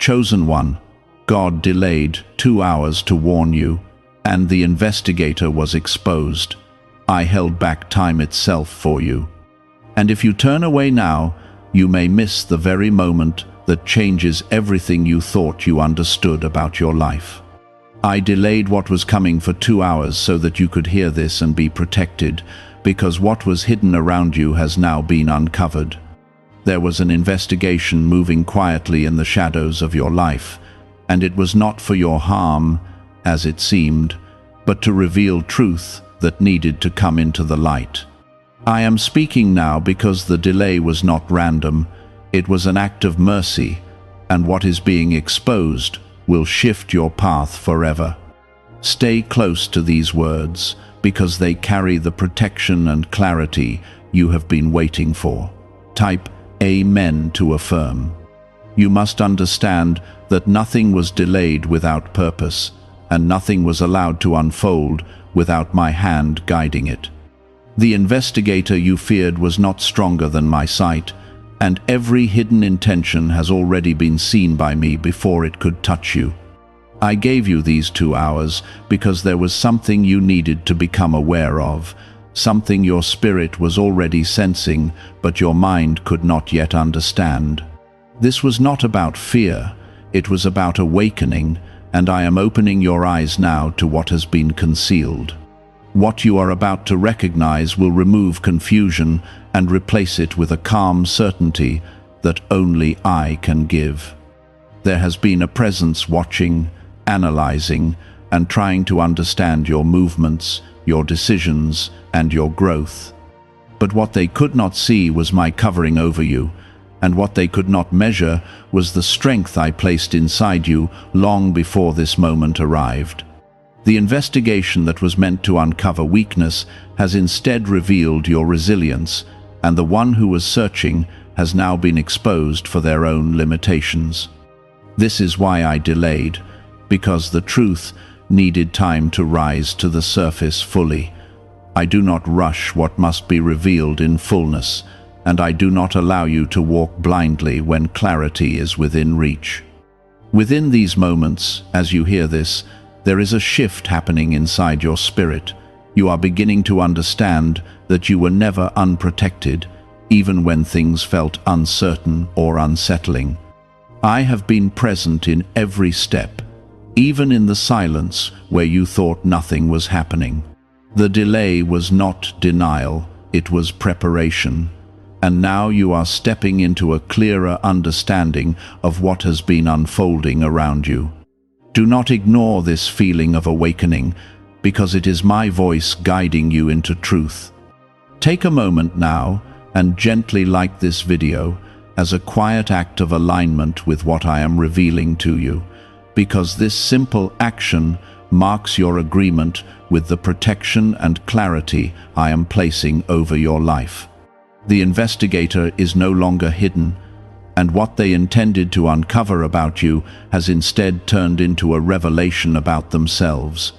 chosen one, God delayed 2 hours to warn you, and the investigator was exposed. I held back time itself for you. And if you turn away now, you may miss the very moment that changes everything you thought you understood about your life. I delayed what was coming for 2 hours so that you could hear this and be protected, because what was hidden around you has now been uncovered. There was an investigation moving quietly in the shadows of your life, and it was not for your harm, as it seemed, but to reveal truth that needed to come into the light. I am speaking now because the delay was not random. It was an act of mercy, and what is being exposed will shift your path forever. Stay close to these words, because they carry the protection and clarity you have been waiting for. Type Amen to affirm. You must understand that nothing was delayed without purpose, and nothing was allowed to unfold without my hand guiding it. The investigator you feared was not stronger than my sight, and every hidden intention has already been seen by me before it could touch you. I gave you these 2 hours because there was something you needed to become aware of, something your spirit was already sensing, but your mind could not yet understand. This was not about fear, it was about awakening, and I am opening your eyes now to what has been concealed. What you are about to recognize will remove confusion and replace it with a calm certainty that only I can give. There has been a presence watching, analyzing, and trying to understand your movements, your decisions, and your growth. But what they could not see was my covering over you, and what they could not measure was the strength I placed inside you long before this moment arrived. The investigation that was meant to uncover weakness has instead revealed your resilience, and the one who was searching has now been exposed for their own limitations. This is why I delayed, because the truth needed time to rise to the surface fully. I do not rush what must be revealed in fullness, and I do not allow you to walk blindly when clarity is within reach. Within these moments, as you hear this, there is a shift happening inside your spirit. You are beginning to understand that you were never unprotected, even when things felt uncertain or unsettling. I have been present in every step, even in the silence where you thought nothing was happening. The delay was not denial, it was preparation. And now you are stepping into a clearer understanding of what has been unfolding around you. Do not ignore this feeling of awakening, because it is my voice guiding you into truth. Take a moment now and gently like this video as a quiet act of alignment with what I am revealing to you, because this simple action marks your agreement with the protection and clarity I am placing over your life. The investigator is no longer hidden, and what they intended to uncover about you has instead turned into a revelation about themselves.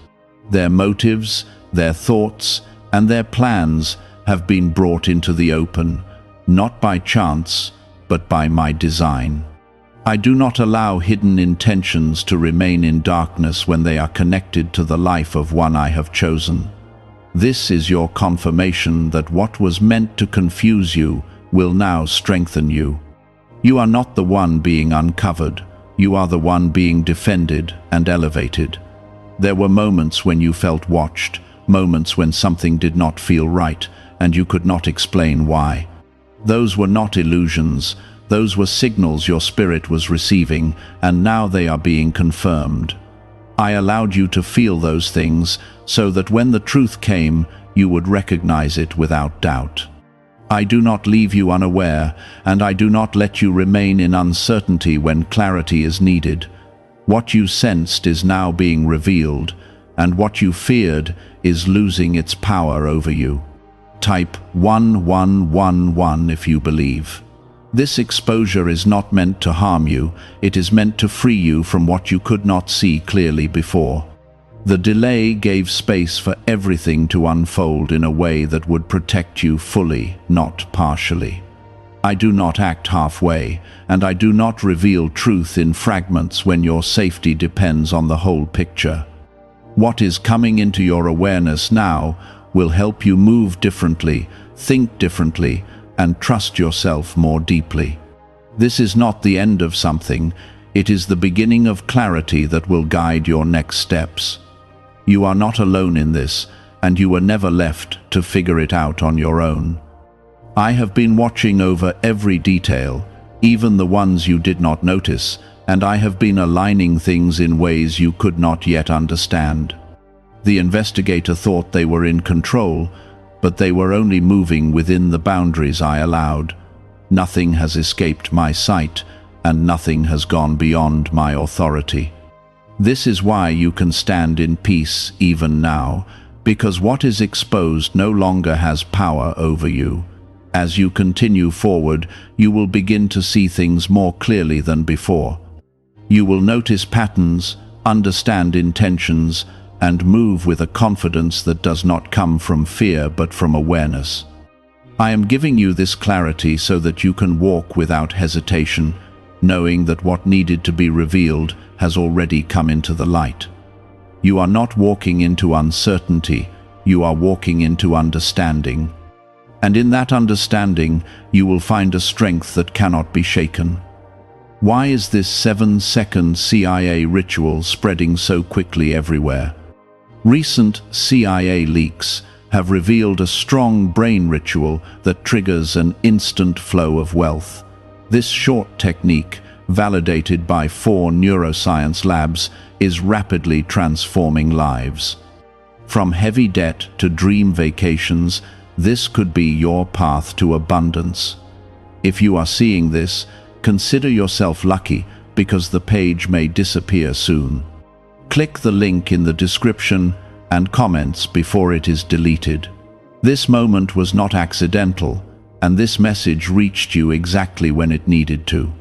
Their motives, their thoughts, and their plans have been brought into the open, not by chance, but by my design. I do not allow hidden intentions to remain in darkness when they are connected to the life of one I have chosen. This is your confirmation that what was meant to confuse you will now strengthen you. You are not the one being uncovered, you are the one being defended and elevated. There were moments when you felt watched, moments when something did not feel right, and you could not explain why. Those were not illusions, those were signals your spirit was receiving, and now they are being confirmed. I allowed you to feel those things so that when the truth came, you would recognize it without doubt. I do not leave you unaware, and I do not let you remain in uncertainty when clarity is needed. What you sensed is now being revealed, and what you feared is losing its power over you. Type 1111 if you believe. This exposure is not meant to harm you, it is meant to free you from what you could not see clearly before. The delay gave space for everything to unfold in a way that would protect you fully, not partially. I do not act halfway, and I do not reveal truth in fragments when your safety depends on the whole picture. What is coming into your awareness now will help you move differently, think differently, and trust yourself more deeply. This is not the end of something, it is the beginning of clarity that will guide your next steps. You are not alone in this, and you were never left to figure it out on your own. I have been watching over every detail, even the ones you did not notice, and I have been aligning things in ways you could not yet understand. The investigator thought they were in control, but they were only moving within the boundaries I allowed. Nothing has escaped my sight, and nothing has gone beyond my authority. This is why you can stand in peace even now, because what is exposed no longer has power over you. As you continue forward, you will begin to see things more clearly than before. You will notice patterns, understand intentions, and move with a confidence that does not come from fear but from awareness. I am giving you this clarity so that you can walk without hesitation, knowing that what needed to be revealed has already come into the light. You are not walking into uncertainty, you are walking into understanding. And in that understanding, you will find a strength that cannot be shaken. Why is this 7-second CIA ritual spreading so quickly everywhere? Recent CIA leaks have revealed a strong brain ritual that triggers an instant flow of wealth. This short technique, validated by 4 neuroscience labs, is rapidly transforming lives. From heavy debt to dream vacations, this could be your path to abundance. If you are seeing this, consider yourself lucky, because the page may disappear soon. Click the link in the description and comments before it is deleted. This moment was not accidental, and this message reached you exactly when it needed to.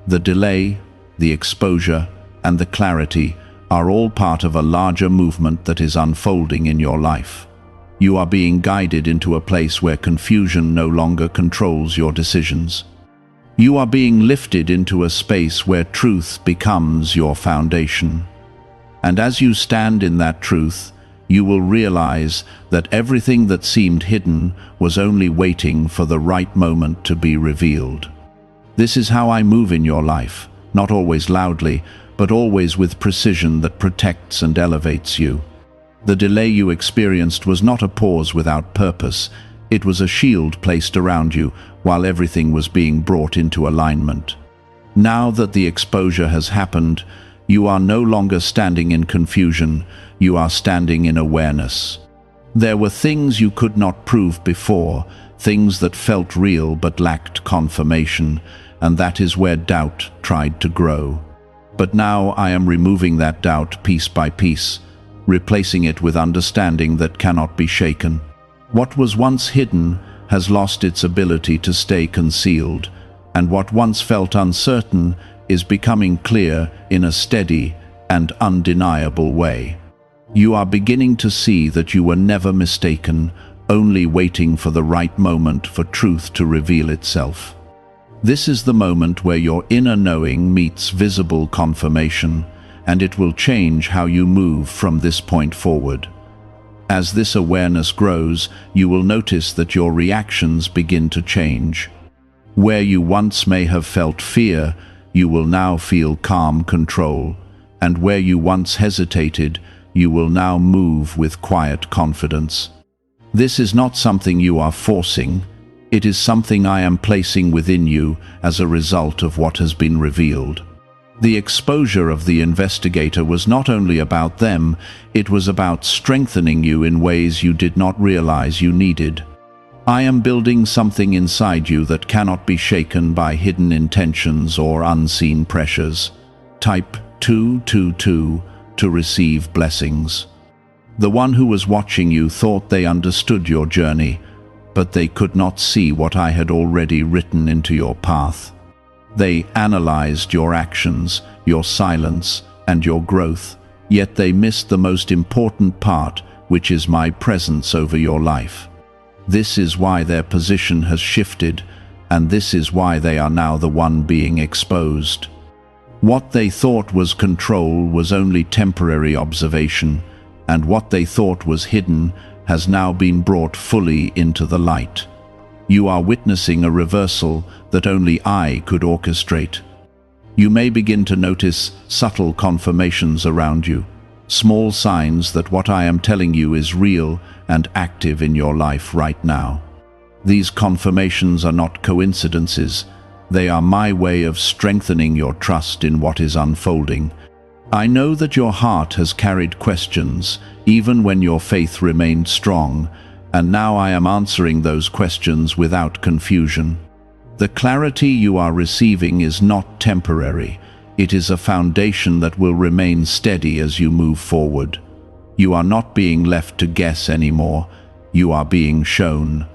The delay, the exposure, and the clarity are all part of a larger movement that is unfolding in your life. You are being guided into a place where confusion no longer controls your decisions. You are being lifted into a space where truth becomes your foundation. And as you stand in that truth, you will realize that everything that seemed hidden was only waiting for the right moment to be revealed. This is how I move in your life, not always loudly, but always with precision that protects and elevates you. The delay you experienced was not a pause without purpose. It was a shield placed around you while everything was being brought into alignment. Now that the exposure has happened, you are no longer standing in confusion, you are standing in awareness. There were things you could not prove before, things that felt real but lacked confirmation, and that is where doubt tried to grow. But now I am removing that doubt piece by piece, replacing it with understanding that cannot be shaken. What was once hidden has lost its ability to stay concealed, and what once felt uncertain is becoming clear in a steady and undeniable way. You are beginning to see that you were never mistaken, only waiting for the right moment for truth to reveal itself. This is the moment where your inner knowing meets visible confirmation, and it will change how you move from this point forward. As this awareness grows, you will notice that your reactions begin to change. Where you once may have felt fear, you will now feel calm control, and where you once hesitated, you will now move with quiet confidence. This is not something you are forcing, it is something I am placing within you as a result of what has been revealed. The exposure of the investigator was not only about them, it was about strengthening you in ways you did not realize you needed. I am building something inside you that cannot be shaken by hidden intentions or unseen pressures. Type 222 to receive blessings. The one who was watching you thought they understood your journey, but they could not see what I had already written into your path. They analyzed your actions, your silence, and your growth, yet they missed the most important part, which is my presence over your life. This is why their position has shifted, and this is why they are now the one being exposed. What they thought was control was only temporary observation, and what they thought was hidden has now been brought fully into the light. You are witnessing a reversal that only I could orchestrate. You may begin to notice subtle confirmations around you, small signs that what I am telling you is real and active in your life right now. These confirmations are not coincidences. They are my way of strengthening your trust in what is unfolding. I know that your heart has carried questions, even when your faith remained strong, and now I am answering those questions without confusion. The clarity you are receiving is not temporary. It is a foundation that will remain steady as you move forward. You are not being left to guess anymore. You are being shown.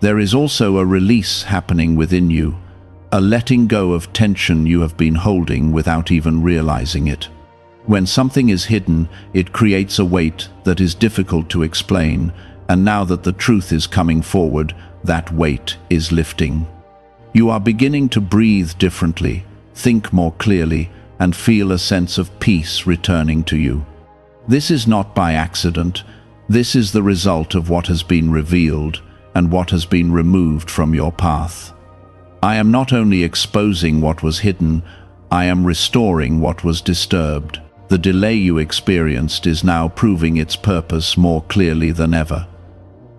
There is also a release happening within you, a letting go of tension you have been holding without even realizing it. When something is hidden, it creates a weight that is difficult to explain, and now that the truth is coming forward, that weight is lifting. You are beginning to breathe differently, think more clearly, and feel a sense of peace returning to you. This is not by accident. This is the result of what has been revealed and what has been removed from your path. I am not only exposing what was hidden, I am restoring what was disturbed. The delay you experienced is now proving its purpose more clearly than ever.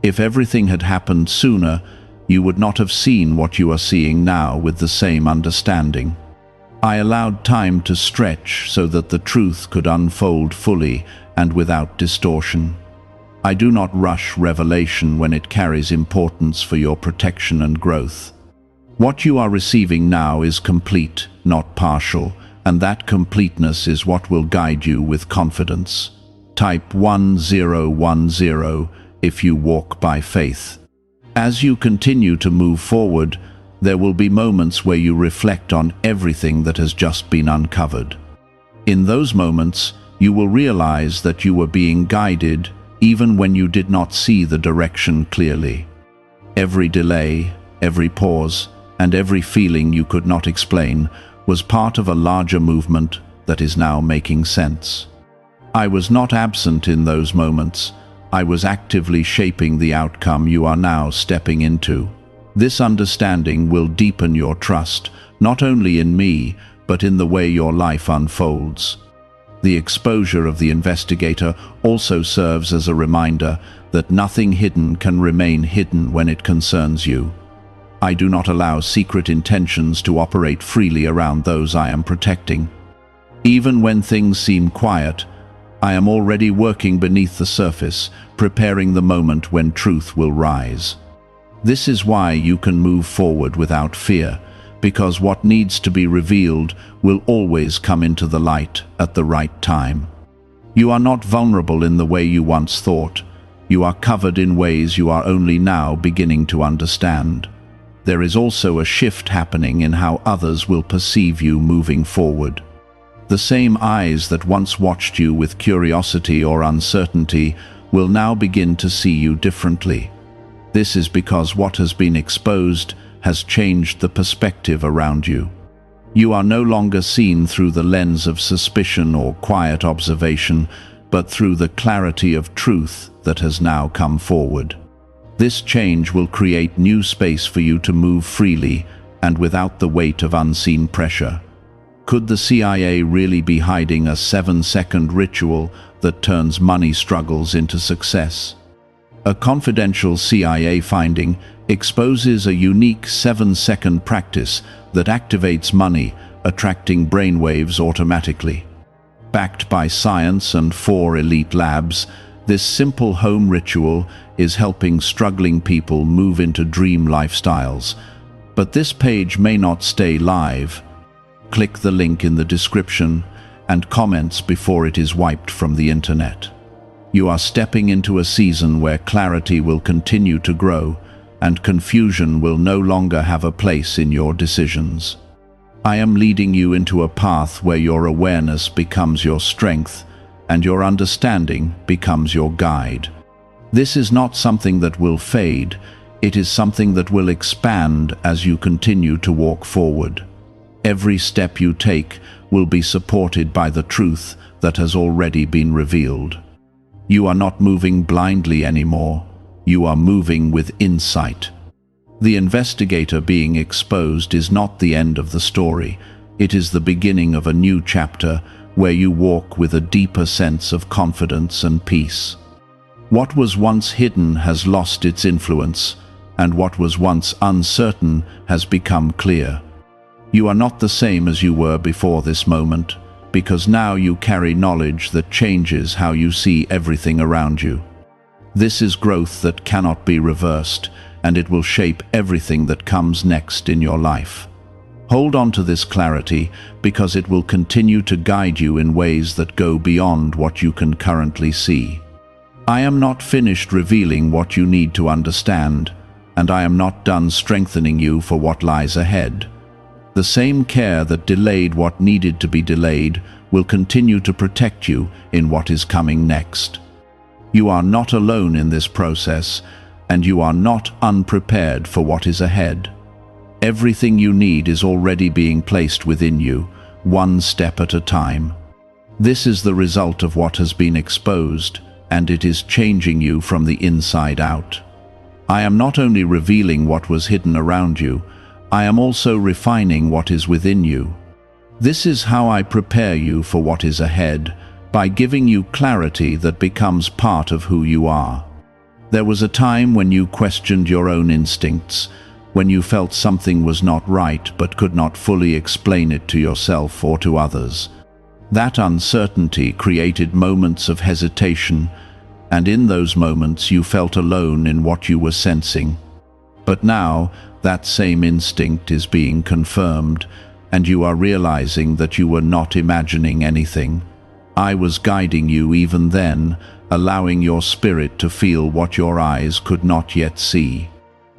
If everything had happened sooner, you would not have seen what you are seeing now with the same understanding. I allowed time to stretch so that the truth could unfold fully and without distortion. I do not rush revelation when it carries importance for your protection and growth. What you are receiving now is complete, not partial, and that completeness is what will guide you with confidence. Type 1010 if you walk by faith. As you continue to move forward, there will be moments where you reflect on everything that has just been uncovered. In those moments, you will realize that you were being guided even when you did not see the direction clearly. Every delay, every pause, and every feeling you could not explain was part of a larger movement that is now making sense. I was not absent in those moments. I was actively shaping the outcome you are now stepping into. This understanding will deepen your trust, not only in me, but in the way your life unfolds. The exposure of the investigator also serves as a reminder that nothing hidden can remain hidden when it concerns you. I do not allow secret intentions to operate freely around those I am protecting. Even when things seem quiet, I am already working beneath the surface, preparing the moment when truth will rise. This is why you can move forward without fear, because what needs to be revealed will always come into the light at the right time. You are not vulnerable in the way you once thought. You are covered in ways you are only now beginning to understand. There is also a shift happening in how others will perceive you moving forward. The same eyes that once watched you with curiosity or uncertainty will now begin to see you differently. This is because what has been exposed has changed the perspective around you. You are no longer seen through the lens of suspicion or quiet observation, but through the clarity of truth that has now come forward. This change will create new space for you to move freely and without the weight of unseen pressure. Could the CIA really be hiding a 7-second ritual that turns money struggles into success? A confidential CIA finding exposes a unique 7-second practice that activates money, attracting brainwaves automatically. Backed by science and 4 elite labs, this simple home ritual is helping struggling people move into dream lifestyles. But this page may not stay live. Click the link in the description and comments before it is wiped from the internet. You are stepping into a season where clarity will continue to grow and confusion will no longer have a place in your decisions. I am leading you into a path where your awareness becomes your strength and your understanding becomes your guide. This is not something that will fade. It is something that will expand as you continue to walk forward. Every step you take will be supported by the truth that has already been revealed. You are not moving blindly anymore. You are moving with insight. The investigator being exposed is not the end of the story. It is the beginning of a new chapter where you walk with a deeper sense of confidence and peace. What was once hidden has lost its influence, and what was once uncertain has become clear. You are not the same as you were before this moment, because now you carry knowledge that changes how you see everything around you. This is growth that cannot be reversed, and it will shape everything that comes next in your life. Hold on to this clarity, because it will continue to guide you in ways that go beyond what you can currently see. I am not finished revealing what you need to understand, and I am not done strengthening you for what lies ahead. The same care that delayed what needed to be delayed will continue to protect you in what is coming next. You are not alone in this process, and you are not unprepared for what is ahead. Everything you need is already being placed within you, one step at a time. This is the result of what has been exposed, and it is changing you from the inside out. I am not only revealing what was hidden around you, I am also refining what is within you. This is how I prepare you for what is ahead, by giving you clarity that becomes part of who you are. There was a time when you questioned your own instincts, when you felt something was not right but could not fully explain it to yourself or to others. That uncertainty created moments of hesitation, and in those moments you felt alone in what you were sensing. But now, that same instinct is being confirmed, and you are realizing that you were not imagining anything. I was guiding you even then, allowing your spirit to feel what your eyes could not yet see.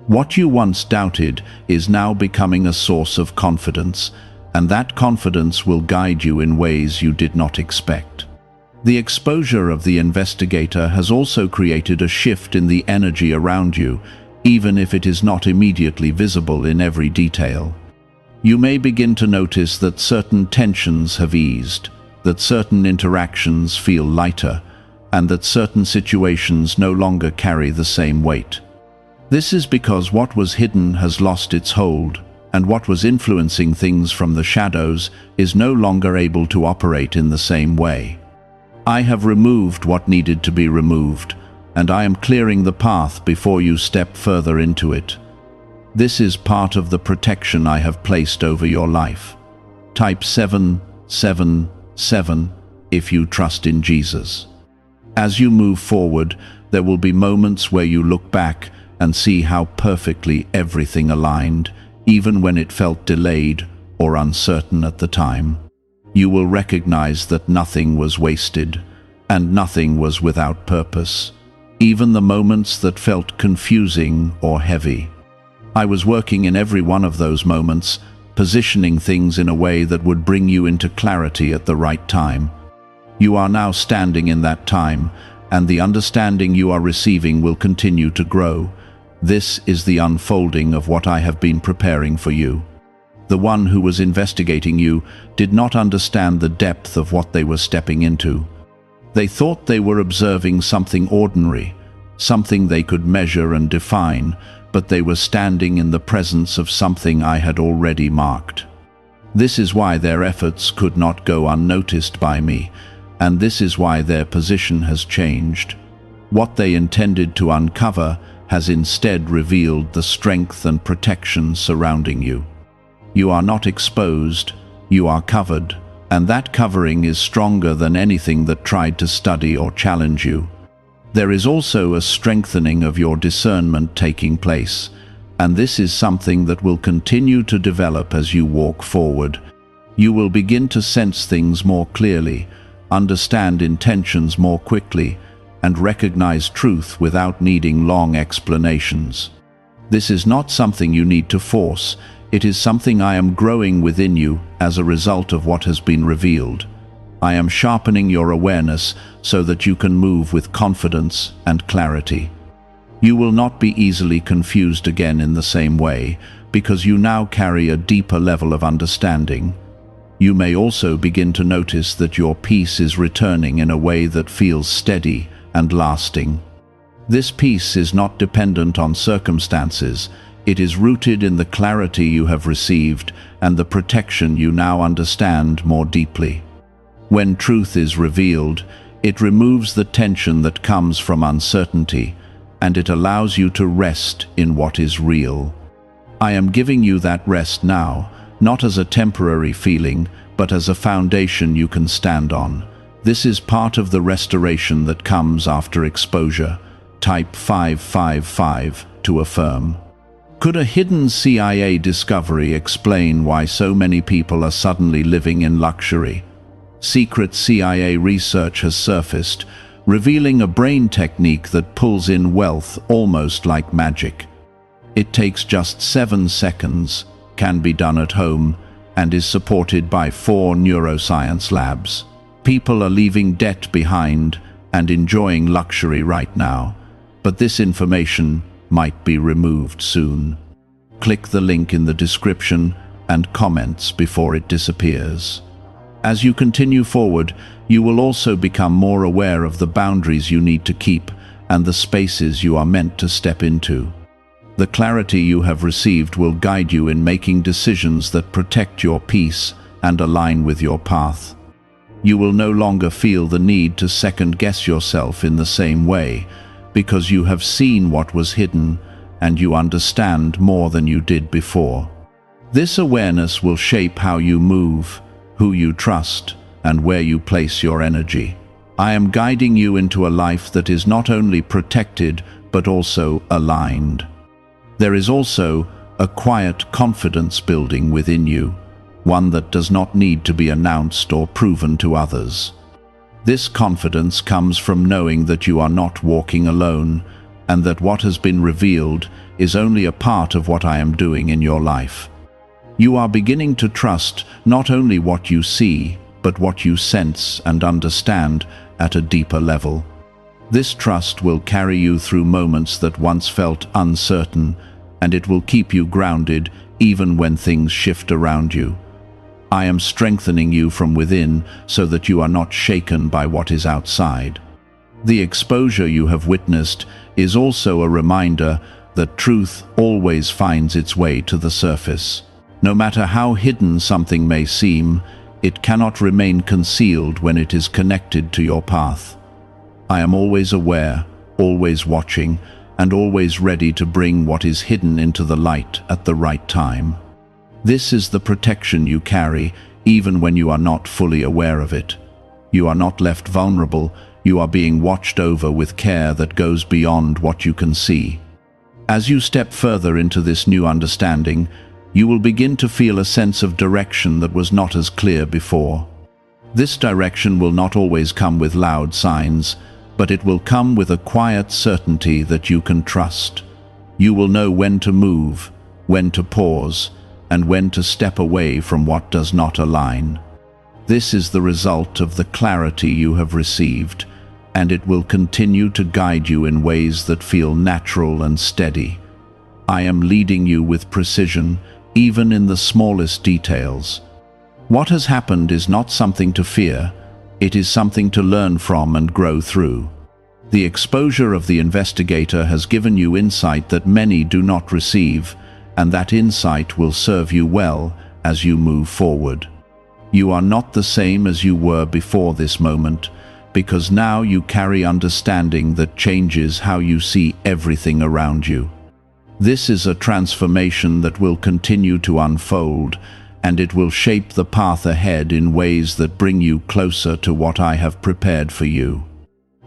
What you once doubted is now becoming a source of confidence, and that confidence will guide you in ways you did not expect. The exposure of the investigator has also created a shift in the energy around you, even if it is not immediately visible in every detail. You may begin to notice that certain tensions have eased, that certain interactions feel lighter, and that certain situations no longer carry the same weight. This is because what was hidden has lost its hold, and what was influencing things from the shadows is no longer able to operate in the same way. I have removed what needed to be removed, and I am clearing the path before you step further into it. This is part of the protection I have placed over your life. Type 777 if you trust in Jesus. As you move forward, there will be moments where you look back and see how perfectly everything aligned, even when it felt delayed or uncertain at the time. You will recognize that nothing was wasted, and nothing was without purpose, even the moments that felt confusing or heavy. I was working in every one of those moments, positioning things in a way that would bring you into clarity at the right time. You are now standing in that time, and the understanding you are receiving will continue to grow. This is the unfolding of what I have been preparing for you. The one who was investigating you did not understand the depth of what they were stepping into. They thought they were observing something ordinary, something they could measure and define, but they were standing in the presence of something I had already marked. This is why their efforts could not go unnoticed by me, and this is why their position has changed. What they intended to uncover has instead revealed the strength and protection surrounding you. You are not exposed, you are covered, and that covering is stronger than anything that tried to study or challenge you. There is also a strengthening of your discernment taking place, and this is something that will continue to develop as you walk forward. You will begin to sense things more clearly, understand intentions more quickly, and recognize truth without needing long explanations. This is not something you need to force. It is something I am growing within you as a result of what has been revealed. I am sharpening your awareness so that you can move with confidence and clarity. You will not be easily confused again in the same way, because you now carry a deeper level of understanding. You may also begin to notice that your peace is returning in a way that feels steady and lasting. This peace is not dependent on circumstances. It is rooted in the clarity you have received and the protection you now understand more deeply. When truth is revealed, it removes the tension that comes from uncertainty, and it allows you to rest in what is real. I am giving you that rest now, not as a temporary feeling, but as a foundation you can stand on. This is part of the restoration that comes after exposure. Type 555 to affirm. Could a hidden CIA discovery explain why so many people are suddenly living in luxury? Secret CIA research has surfaced, revealing a brain technique that pulls in wealth almost like magic. It takes just 7 seconds, can be done at home, and is supported by 4 neuroscience labs. People are leaving debt behind and enjoying luxury right now, but this information might be removed soon. Click the link in the description and comments before it disappears. As you continue forward, you will also become more aware of the boundaries you need to keep and the spaces you are meant to step into. The clarity you have received will guide you in making decisions that protect your peace and align with your path. You will no longer feel the need to second-guess yourself in the same way, because you have seen what was hidden and you understand more than you did before. This awareness will shape how you move, who you trust, and where you place your energy. I am guiding you into a life that is not only protected, but also aligned. There is also a quiet confidence building within you, one that does not need to be announced or proven to others. This confidence comes from knowing that you are not walking alone, and that what has been revealed is only a part of what I am doing in your life. You are beginning to trust not only what you see, but what you sense and understand at a deeper level. This trust will carry you through moments that once felt uncertain, and it will keep you grounded even when things shift around you. I am strengthening you from within so that you are not shaken by what is outside. The exposure you have witnessed is also a reminder that truth always finds its way to the surface. No matter how hidden something may seem, it cannot remain concealed when it is connected to your path. I am always aware, always watching, and always ready to bring what is hidden into the light at the right time. This is the protection you carry, even when you are not fully aware of it. You are not left vulnerable, you are being watched over with care that goes beyond what you can see. As you step further into this new understanding, you will begin to feel a sense of direction that was not as clear before. This direction will not always come with loud signs, but it will come with a quiet certainty that you can trust. You will know when to move, when to pause, and when to step away from what does not align. This is the result of the clarity you have received, and it will continue to guide you in ways that feel natural and steady. I am leading you with precision, even in the smallest details. What has happened is not something to fear, it is something to learn from and grow through. The exposure of the investigator has given you insight that many do not receive, and that insight will serve you well as you move forward. You are not the same as you were before this moment, because now you carry understanding that changes how you see everything around you. This is a transformation that will continue to unfold, and it will shape the path ahead in ways that bring you closer to what I have prepared for you.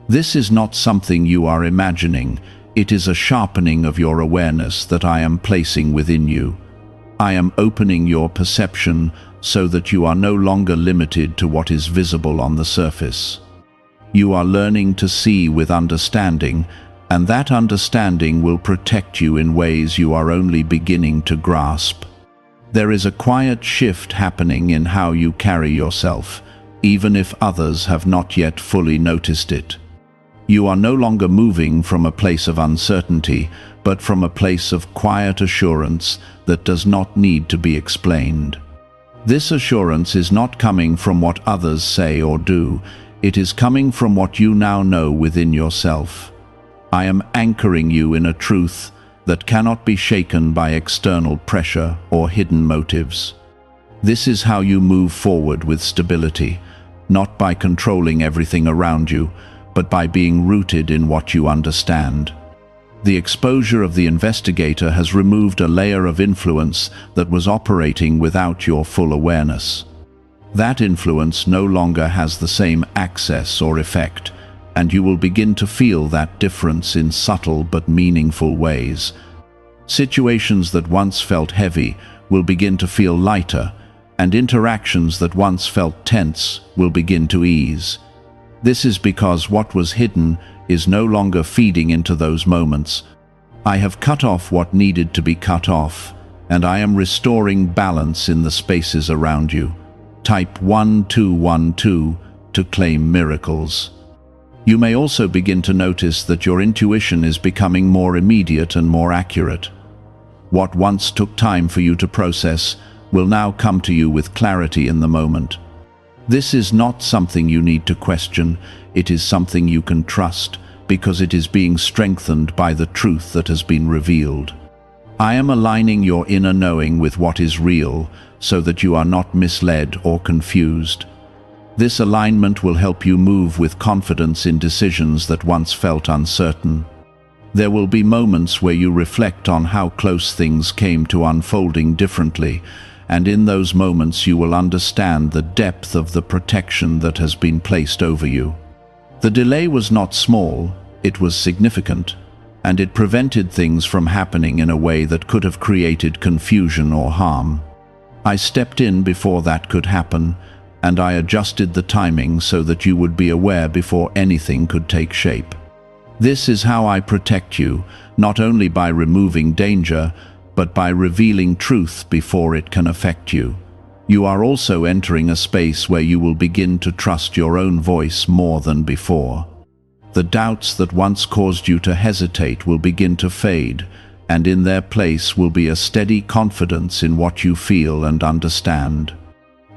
This is not something you are imagining, it is a sharpening of your awareness that I am placing within you. I am opening your perception so that you are no longer limited to what is visible on the surface. You are learning to see with understanding, and that understanding will protect you in ways you are only beginning to grasp. There is a quiet shift happening in how you carry yourself, even if others have not yet fully noticed it. You are no longer moving from a place of uncertainty, but from a place of quiet assurance that does not need to be explained. This assurance is not coming from what others say or do. It is coming from what you now know within yourself. I am anchoring you in a truth that cannot be shaken by external pressure or hidden motives. This is how you move forward with stability, not by controlling everything around you, but by being rooted in what you understand. The exposure of the investigator has removed a layer of influence that was operating without your full awareness. That influence no longer has the same access or effect, and you will begin to feel that difference in subtle but meaningful ways. Situations that once felt heavy will begin to feel lighter, and interactions that once felt tense will begin to ease. This is because what was hidden is no longer feeding into those moments. I have cut off what needed to be cut off, and I am restoring balance in the spaces around you. Type 1212 to claim miracles. You may also begin to notice that your intuition is becoming more immediate and more accurate. What once took time for you to process will now come to you with clarity in the moment. This is not something you need to question, it is something you can trust, because it is being strengthened by the truth that has been revealed. I am aligning your inner knowing with what is real, so that you are not misled or confused. This alignment will help you move with confidence in decisions that once felt uncertain. There will be moments where you reflect on how close things came to unfolding differently, and in those moments you will understand the depth of the protection that has been placed over you. The delay was not small, it was significant, and it prevented things from happening in a way that could have created confusion or harm. I stepped in before that could happen, and I adjusted the timing so that you would be aware before anything could take shape. This is how I protect you, not only by removing danger, but by revealing truth before it can affect you. You are also entering a space where you will begin to trust your own voice more than before. The doubts that once caused you to hesitate will begin to fade, and in their place will be a steady confidence in what you feel and understand.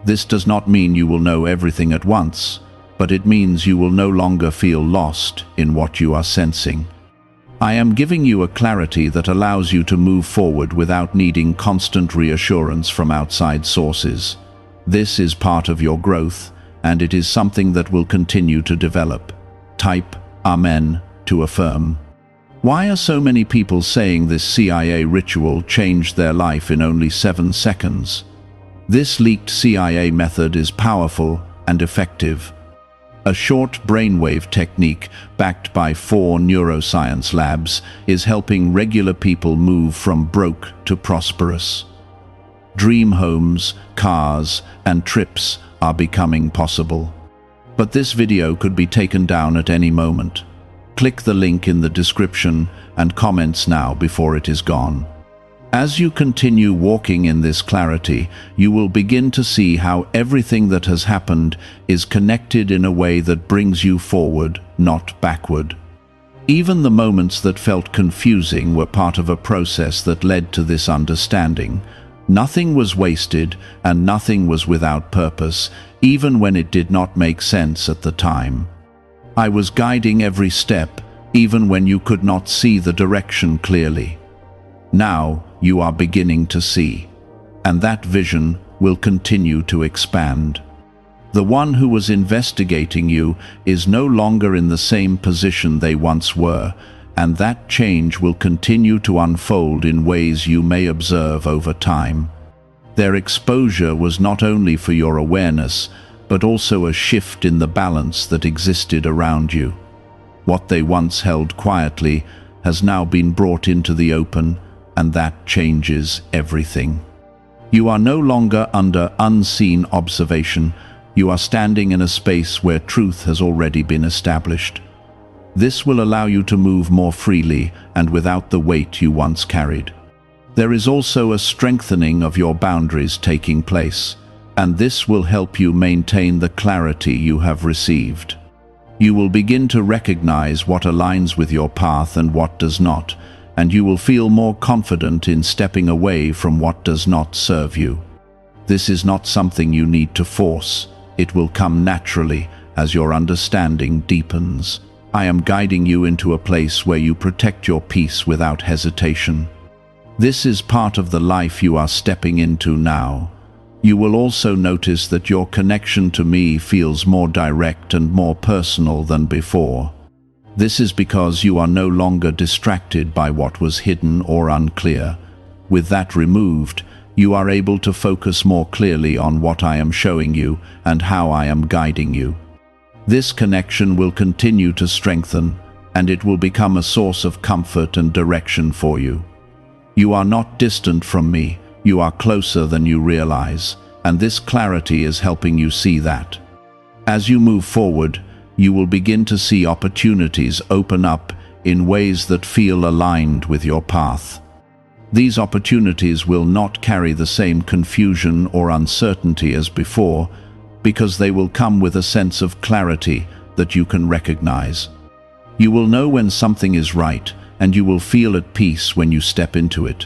This does not mean you will know everything at once, but it means you will no longer feel lost in what you are sensing. I am giving you a clarity that allows you to move forward without needing constant reassurance from outside sources. This is part of your growth, and it is something that will continue to develop. Type Amen to affirm. Why are so many people saying this CIA ritual changed their life in only 7 seconds? This leaked CIA method is powerful and effective. A short brainwave technique backed by 4 neuroscience labs is helping regular people move from broke to prosperous. Dream homes, cars, and trips are becoming possible. But this video could be taken down at any moment. Click the link in the description and comments now before it is gone. As you continue walking in this clarity, you will begin to see how everything that has happened is connected in a way that brings you forward, not backward. Even the moments that felt confusing were part of a process that led to this understanding. Nothing was wasted and nothing was without purpose, even when it did not make sense at the time. I was guiding every step, even when you could not see the direction clearly. Now you are beginning to see, and that vision will continue to expand. The one who was investigating you is no longer in the same position they once were, and that change will continue to unfold in ways you may observe over time. Their exposure was not only for your awareness, but also a shift in the balance that existed around you. What they once held quietly has now been brought into the open, and that changes everything. You are no longer under unseen observation. You are standing in a space where truth has already been established. This will allow you to move more freely and without the weight you once carried. There is also a strengthening of your boundaries taking place, and this will help you maintain the clarity you have received. You will begin to recognize what aligns with your path and what does not, and you will feel more confident in stepping away from what does not serve you. This is not something you need to force. It will come naturally as your understanding deepens. I am guiding you into a place where you protect your peace without hesitation. This is part of the life you are stepping into now. You will also notice that your connection to me feels more direct and more personal than before. This is because you are no longer distracted by what was hidden or unclear. With that removed, you are able to focus more clearly on what I am showing you and how I am guiding you. This connection will continue to strengthen, and it will become a source of comfort and direction for you. You are not distant from me. You are closer than you realize, and this clarity is helping you see that. As you move forward, you will begin to see opportunities open up in ways that feel aligned with your path. These opportunities will not carry the same confusion or uncertainty as before, because they will come with a sense of clarity that you can recognize. You will know when something is right, and you will feel at peace when you step into it.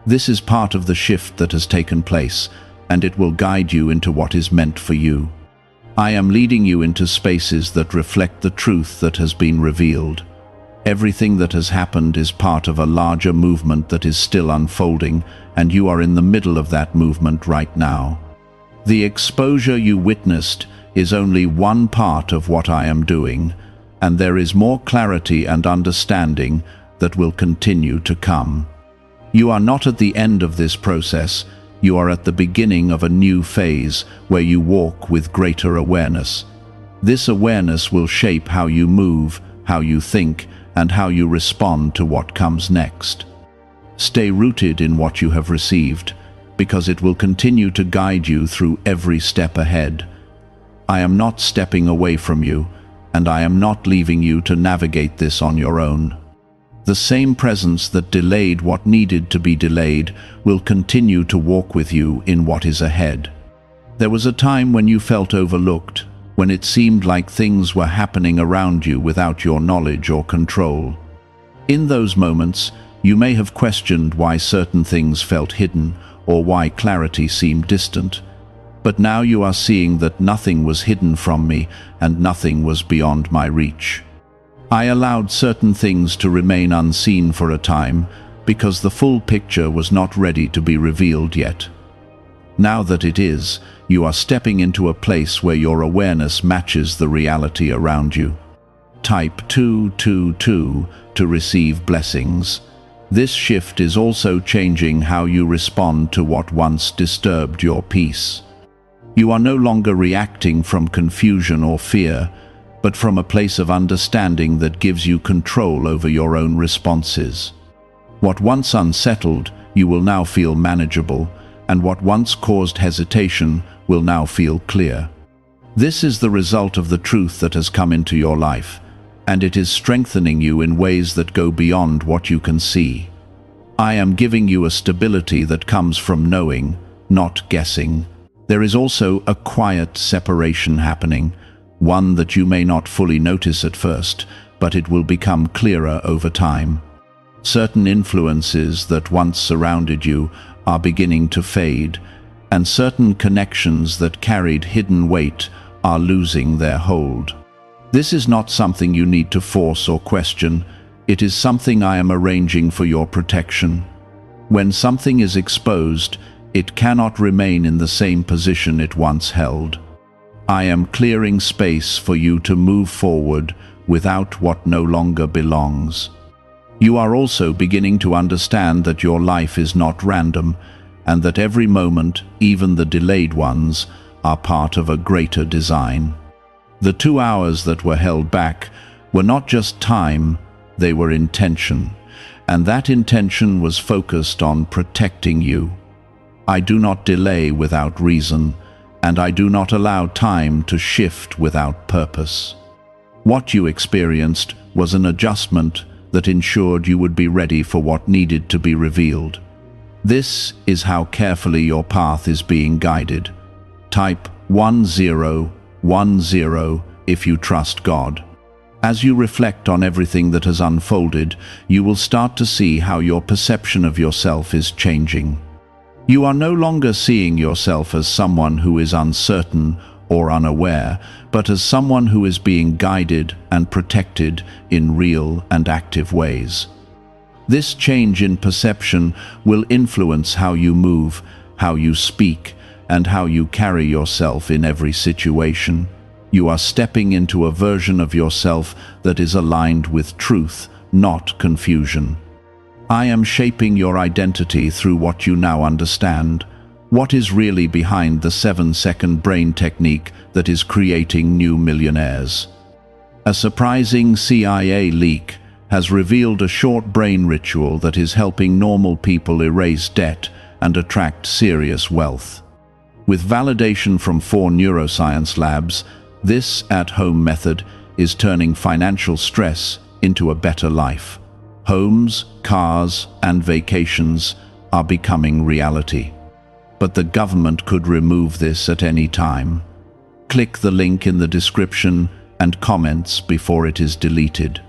This is part of the shift that has taken place, and it will guide you into what is meant for you. I am leading you into spaces that reflect the truth that has been revealed. Everything that has happened is part of a larger movement that is still unfolding, and you are in the middle of that movement right now. The exposure you witnessed is only one part of what I am doing, and there is more clarity and understanding that will continue to come. You are not at the end of this process. You are at the beginning of a new phase where you walk with greater awareness. This awareness will shape how you move, how you think, and how you respond to what comes next. Stay rooted in what you have received, because it will continue to guide you through every step ahead. I am not stepping away from you, and I am not leaving you to navigate this on your own. The same presence that delayed what needed to be delayed will continue to walk with you in what is ahead. There was a time when you felt overlooked, when it seemed like things were happening around you without your knowledge or control. In those moments, you may have questioned why certain things felt hidden or why clarity seemed distant. But now you are seeing that nothing was hidden from me and nothing was beyond my reach. I allowed certain things to remain unseen for a time because the full picture was not ready to be revealed yet. Now that it is, you are stepping into a place where your awareness matches the reality around you. Type 222 to receive blessings. This shift is also changing how you respond to what once disturbed your peace. You are no longer reacting from confusion or fear, but from a place of understanding that gives you control over your own responses. What once unsettled, you will now feel manageable, and what once caused hesitation will now feel clear. This is the result of the truth that has come into your life, and it is strengthening you in ways that go beyond what you can see. I am giving you a stability that comes from knowing, not guessing. There is also a quiet separation happening, one that you may not fully notice at first, but it will become clearer over time. Certain influences that once surrounded you are beginning to fade, and certain connections that carried hidden weight are losing their hold. This is not something you need to force or question. It is something I am arranging for your protection. When something is exposed, it cannot remain in the same position it once held. I am clearing space for you to move forward without what no longer belongs. You are also beginning to understand that your life is not random, and that every moment, even the delayed ones, are part of a greater design. The 2 hours that were held back were not just time, they were intention, and that intention was focused on protecting you. I do not delay without reason, and I do not allow time to shift without purpose. What you experienced was an adjustment that ensured you would be ready for what needed to be revealed. This is how carefully your path is being guided. Type 1010 if you trust God. As you reflect on everything that has unfolded, you will start to see how your perception of yourself is changing. You are no longer seeing yourself as someone who is uncertain or unaware, but as someone who is being guided and protected in real and active ways. This change in perception will influence how you move, how you speak, and how you carry yourself in every situation. You are stepping into a version of yourself that is aligned with truth, not confusion. I am shaping your identity through what you now understand. What is really behind the 7-second brain technique that is creating new millionaires? A surprising CIA leak has revealed a short brain ritual that is helping normal people erase debt and attract serious wealth. With validation from 4 neuroscience labs, this at-home method is turning financial stress into a better life. Homes, cars, and vacations are becoming reality. But the government could remove this at any time. Click the link in the description and comments before it is deleted.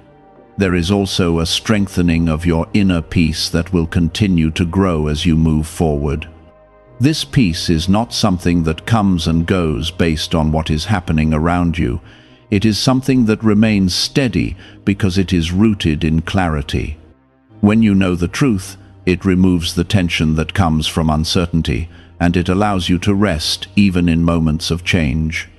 There is also a strengthening of your inner peace that will continue to grow as you move forward. This peace is not something that comes and goes based on what is happening around you. It is something that remains steady because it is rooted in clarity. When you know the truth, it removes the tension that comes from uncertainty, and it allows you to rest even in moments of change.